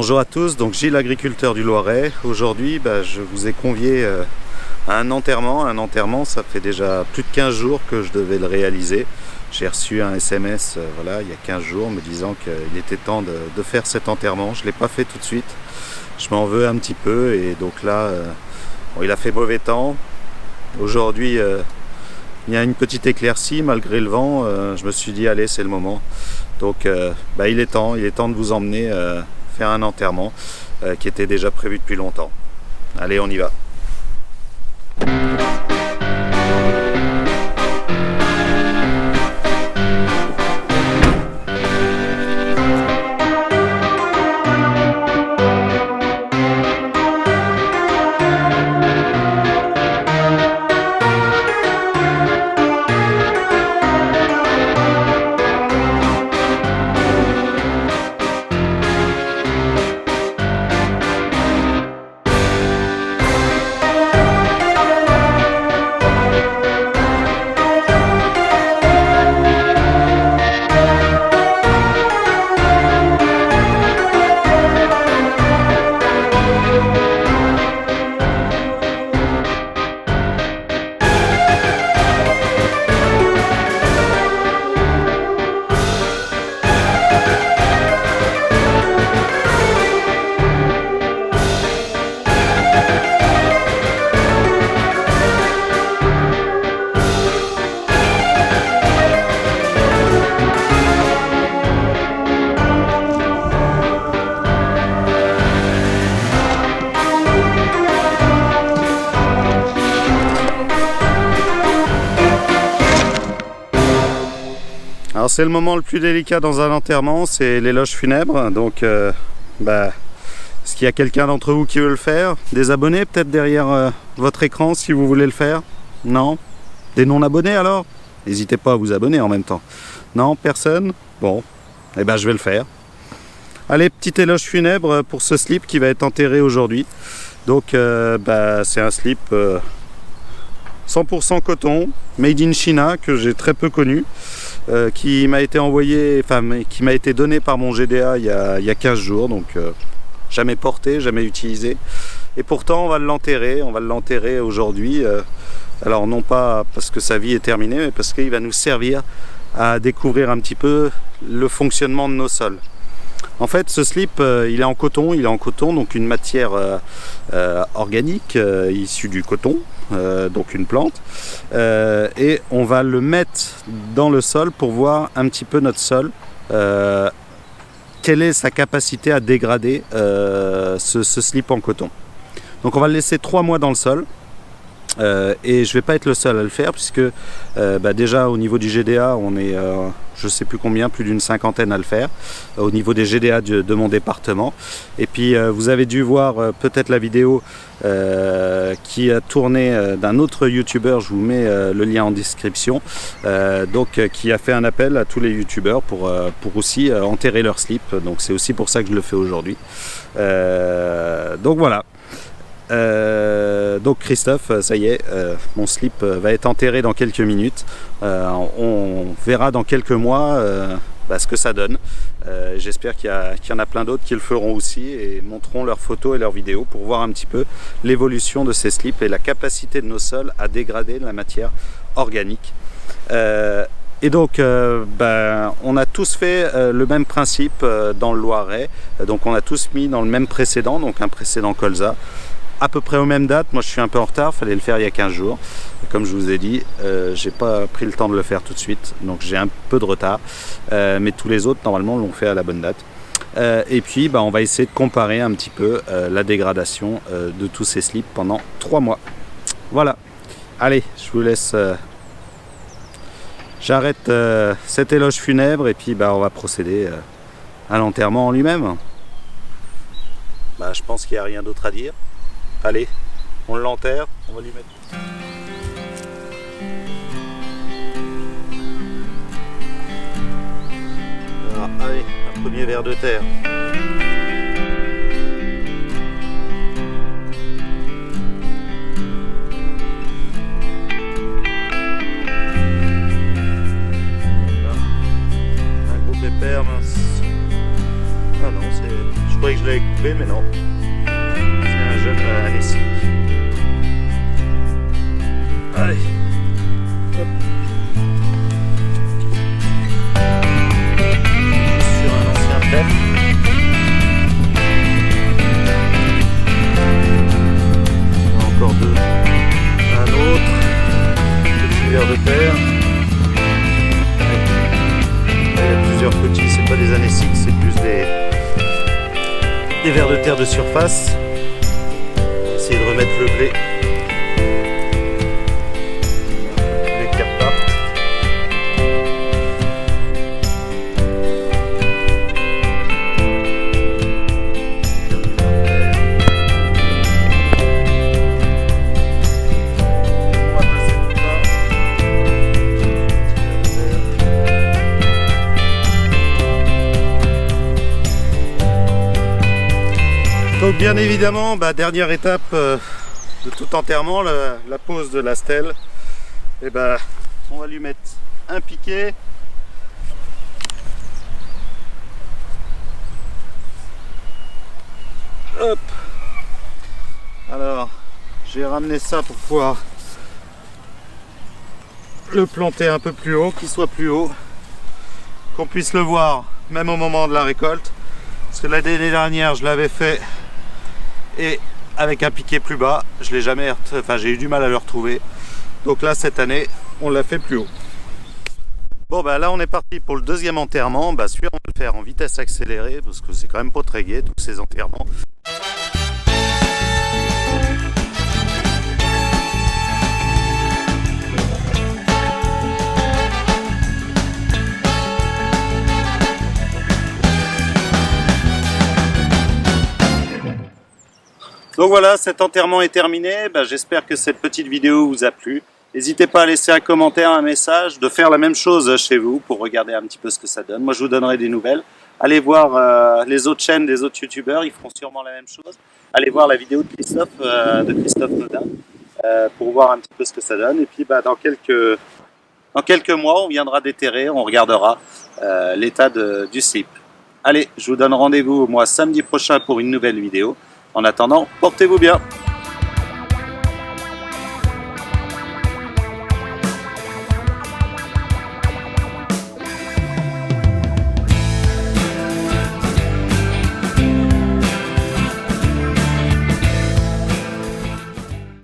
Bonjour à tous, donc Gilles, agriculteur du Loiret. Aujourd'hui, je vous ai convié à un enterrement. Un enterrement, ça fait déjà plus de 15 jours que je devais le réaliser. J'ai reçu un SMS il y a 15 jours me disant qu'il était temps de faire cet enterrement. Je ne l'ai pas fait tout de suite. Je m'en veux un petit peu et donc là, il a fait mauvais temps. Aujourd'hui, il y a une petite éclaircie malgré le vent. Je me suis dit, allez, c'est le moment. Donc il est temps de vous emmener faire un enterrement qui était déjà prévu depuis longtemps. Allez, on y va. Alors c'est le moment le plus délicat dans un enterrement, c'est l'éloge funèbre. Donc est-ce qu'il y a quelqu'un d'entre vous qui veut le faire? Des abonnés peut-être derrière votre écran si vous voulez le faire? Non? Des non-abonnés alors? N'hésitez pas à vous abonner en même temps. Non? Personne? Bon, je vais le faire. Allez, petit éloge funèbre pour ce slip qui va être enterré aujourd'hui. Donc c'est un slip 100% coton, made in China, que j'ai très peu connu. Qui m'a été envoyé, qui m'a été donné par mon GDA il y a 15 jours, donc jamais porté, jamais utilisé. Et pourtant on va l'enterrer aujourd'hui. Alors non pas parce que sa vie est terminée, mais parce qu'il va nous servir à découvrir un petit peu le fonctionnement de nos sols. En fait, ce slip, il est en coton, donc une matière organique issue du coton. Donc une plante, et on va le mettre dans le sol pour voir un petit peu notre sol, quelle est sa capacité à dégrader ce slip en coton. Donc on va le laisser 3 mois dans le sol, et je vais pas être le seul à le faire puisque déjà au niveau du GDA on est je sais plus combien, plus d'une 50aine à le faire au niveau des GDA de mon département. Et puis vous avez dû voir peut-être la vidéo qui a tourné d'un autre youtubeur, je vous mets le lien en description, qui a fait un appel à tous les youtubeurs pour aussi enterrer leur slip. Donc c'est aussi pour ça que je le fais aujourd'hui. Donc voilà. Donc Christophe, ça y est, mon slip va être enterré dans quelques minutes. On verra dans quelques mois ce que ça donne. J'espère qu'il y en a plein d'autres qui le feront aussi et montreront leurs photos et leurs vidéos pour voir un petit peu l'évolution de ces slips et la capacité de nos sols à dégrader la matière organique. Et donc on a tous fait le même principe dans le Loiret. Donc on a tous mis dans le même précédent, donc un précédent colza, à peu près aux mêmes dates. Moi je suis un peu en retard, fallait le faire il y a 15 jours. Comme je vous ai dit, j'ai pas pris le temps de le faire tout de suite, donc j'ai un peu de retard. Mais tous les autres normalement l'ont fait à la bonne date. Et puis on va essayer de comparer un petit peu la dégradation de tous ces slips pendant 3 mois. Voilà. Allez, je vous laisse. J'arrête cet éloge funèbre et puis on va procéder à l'enterrement en lui-même. Je pense qu'il n'y a rien d'autre à dire. Allez, on l'enterre, on va lui mettre. Alors, allez, un premier verre de terre. Un gros pépère, mince. Ah non, c'est croyais que je l'avais coupé, mais non. C'est un jeune Alessi. Allez. Hop. Sur un ancien trèfle. Encore deux. Un autre. Petit ver de terre. Il y a plusieurs petits, c'est pas des anéciques, c'est plus des vers de terre de surface. Essayer de remettre le blé. Les qui repartent. Donc bien évidemment, dernière étape de tout enterrement, la pose de la stèle. Et on va lui mettre un piquet. Hop. Alors, j'ai ramené ça pour pouvoir le planter un peu plus haut, qu'il soit plus haut, qu'on puisse le voir même au moment de la récolte. Parce que l'année dernière, je l'avais fait et avec un piquet plus bas, je l'ai jamais, j'ai eu du mal à le retrouver. Donc là, cette année, on l'a fait plus haut. Bon, là, on est parti pour le deuxième enterrement. Celui-là, on va le faire en vitesse accélérée parce que c'est quand même pas très gai tous ces enterrements. Donc voilà, cet enterrement est terminé. J'espère que cette petite vidéo vous a plu. N'hésitez pas à laisser un commentaire, un message, de faire la même chose chez vous pour regarder un petit peu ce que ça donne. Moi, je vous donnerai des nouvelles. Allez voir les autres chaînes des autres youtubeurs, ils feront sûrement la même chose. Allez voir la vidéo de Christophe Nodin pour voir un petit peu ce que ça donne. Et puis dans quelques mois, on viendra déterrer, on regardera l'état du slip. Allez, je vous donne rendez-vous moi samedi prochain pour une nouvelle vidéo. En attendant, portez-vous bien.